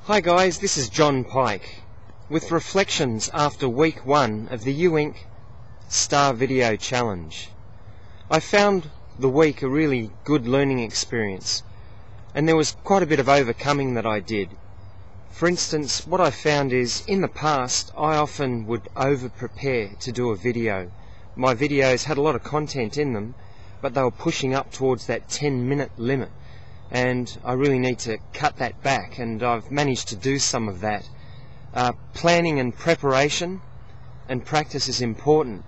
Hi guys, this is John Pike with reflections after week 1 of the U-Inc Star Video Challenge. I found the week a really good learning experience, and there was quite a bit of overcoming that I did. For instance, what I found is in the past I often would over-prepare to do a video. My videos had a lot of content in them, but they were pushing up towards that 10-minute limit, and I really need to cut that back, and I've managed to do some of that. Planning and preparation and practice is important,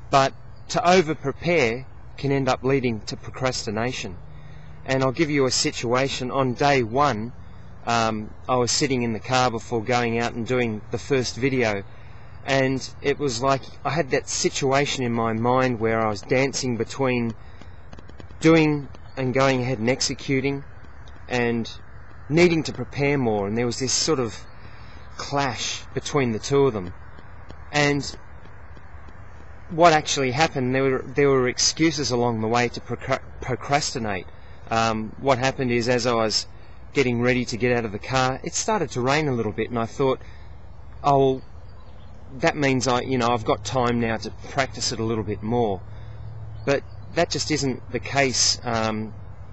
but to over-prepare can end up leading to procrastination. And I'll give you a situation. On day 1, I was sitting in the car before going out and doing the first video, and it was like I had that situation in my mind where I was dancing between doing and going ahead and executing and needing to prepare more, and there was this sort of clash between the two of them. And what actually happened, there were excuses along the way to procrastinate. What happened is, as I was getting ready to get out of the car, it started to rain a little bit, and I thought, oh, that means I've got time now to practice it a little bit more. But that just isn't the case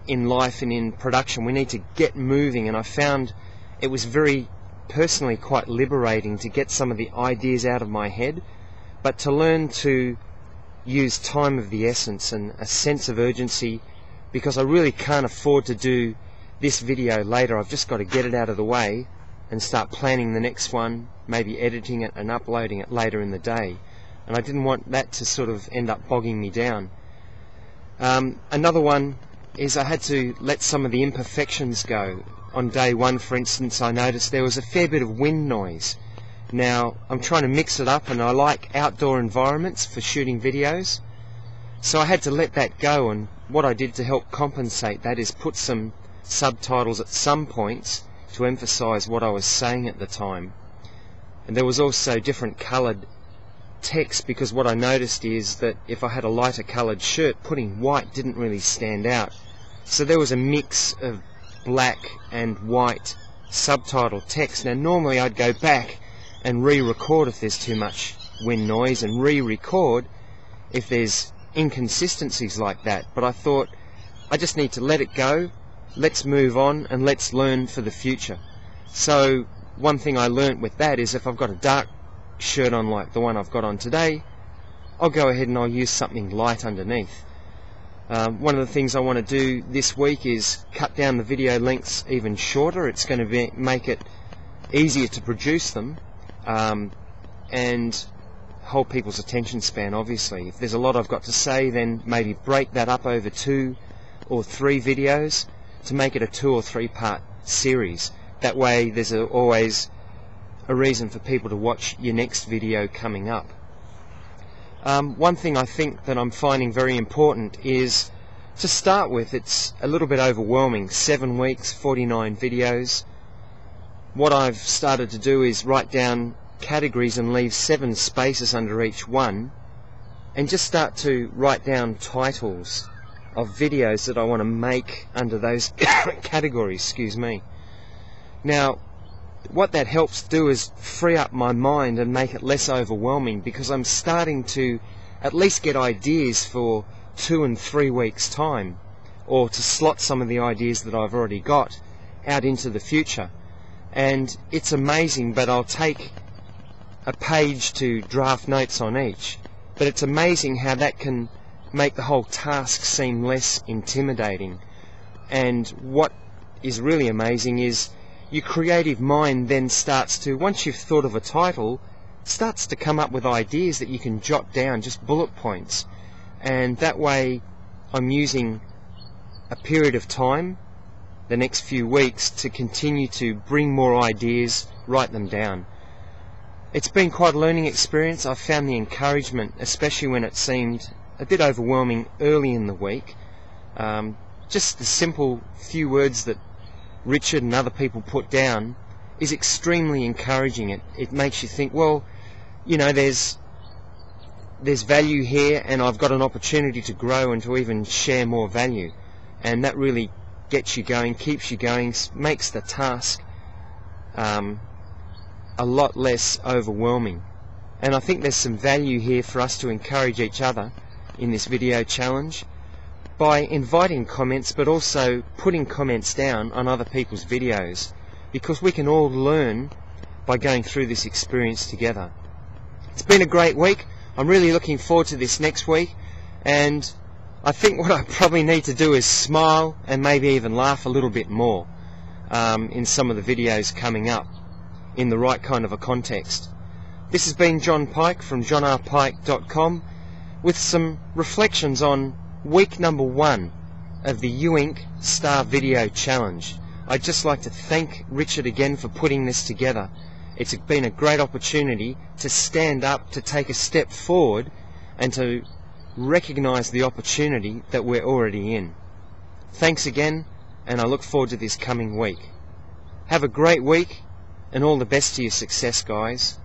in life and in production. We need to get moving, and I found it was very personally quite liberating to get some of the ideas out of my head, but to learn to use time of the essence and a sense of urgency, because I really can't afford to do this video later. I've just got to get it out of the way and start planning the next one, maybe editing it and uploading it later in the day, and I didn't want that to sort of end up bogging me down. Another one is I had to let some of the imperfections go. On day 1, for instance, I noticed there was a fair bit of wind noise. Now, I'm trying to mix it up, and I like outdoor environments for shooting videos, so I had to let that go, and what I did to help compensate that is put some subtitles at some points to emphasize what I was saying at the time. And there was also different colored text, because what I noticed is that if I had a lighter coloured shirt, putting white didn't really stand out. So there was a mix of black and white subtitle text. Now normally I'd go back and re-record if there's too much wind noise, and re-record if there's inconsistencies like that, but I thought I just need to let it go, let's move on, and let's learn for the future. So one thing I learnt with that is if I've got a dark shirt on like the one I've got on today, I'll go ahead and I'll use something light underneath. One of the things I want to do this week is cut down the video lengths even shorter. It's going to make it easier to produce them, and hold people's attention span, obviously. If there's a lot I've got to say, then maybe break that up over 2 or 3 videos to make it a 2 or 3 part series. That way there's always a reason for people to watch your next video coming up. One thing I think that I'm finding very important is, to start with, it's a little bit overwhelming. 7 weeks, 49 videos. What I've started to do is write down categories and leave 7 spaces under each one, and just start to write down titles of videos that I want to make under those categories, excuse me. Now, what that helps do is free up my mind and make it less overwhelming, because I'm starting to at least get ideas for 2 and 3 weeks time, or to slot some of the ideas that I've already got out into the future. And it's amazing, but I'll take a page to draft notes on each, but it's amazing how that can make the whole task seem less intimidating. And what is really amazing is your creative mind then starts to, once you've thought of a title, starts to come up with ideas that you can jot down, just bullet points. And that way I'm using a period of time, the next few weeks, to continue to bring more ideas, write them down. It's been quite a learning experience. I've found the encouragement, especially when it seemed a bit overwhelming early in the week. Just the simple few words that Richard and other people put down is extremely encouraging. It makes you think, well, there's value here, and I've got an opportunity to grow and to even share more value. And that really gets you going, keeps you going, makes the task a lot less overwhelming. And I think there's some value here for us to encourage each other in this video challenge by inviting comments, but also putting comments down on other people's videos, because we can all learn by going through this experience together. It's been a great week. I'm really looking forward to this next week, and I think what I probably need to do is smile and maybe even laugh a little bit more in some of the videos coming up in the right kind of a context. This has been John Pike from johnrpike.com with some reflections on week number 1 of the UInk Star Video Challenge. I'd just like to thank Richard again for putting this together. It's been a great opportunity to stand up, to take a step forward, and to recognize the opportunity that we're already in. Thanks again, and I look forward to this coming week. Have a great week, and all the best to your success, guys.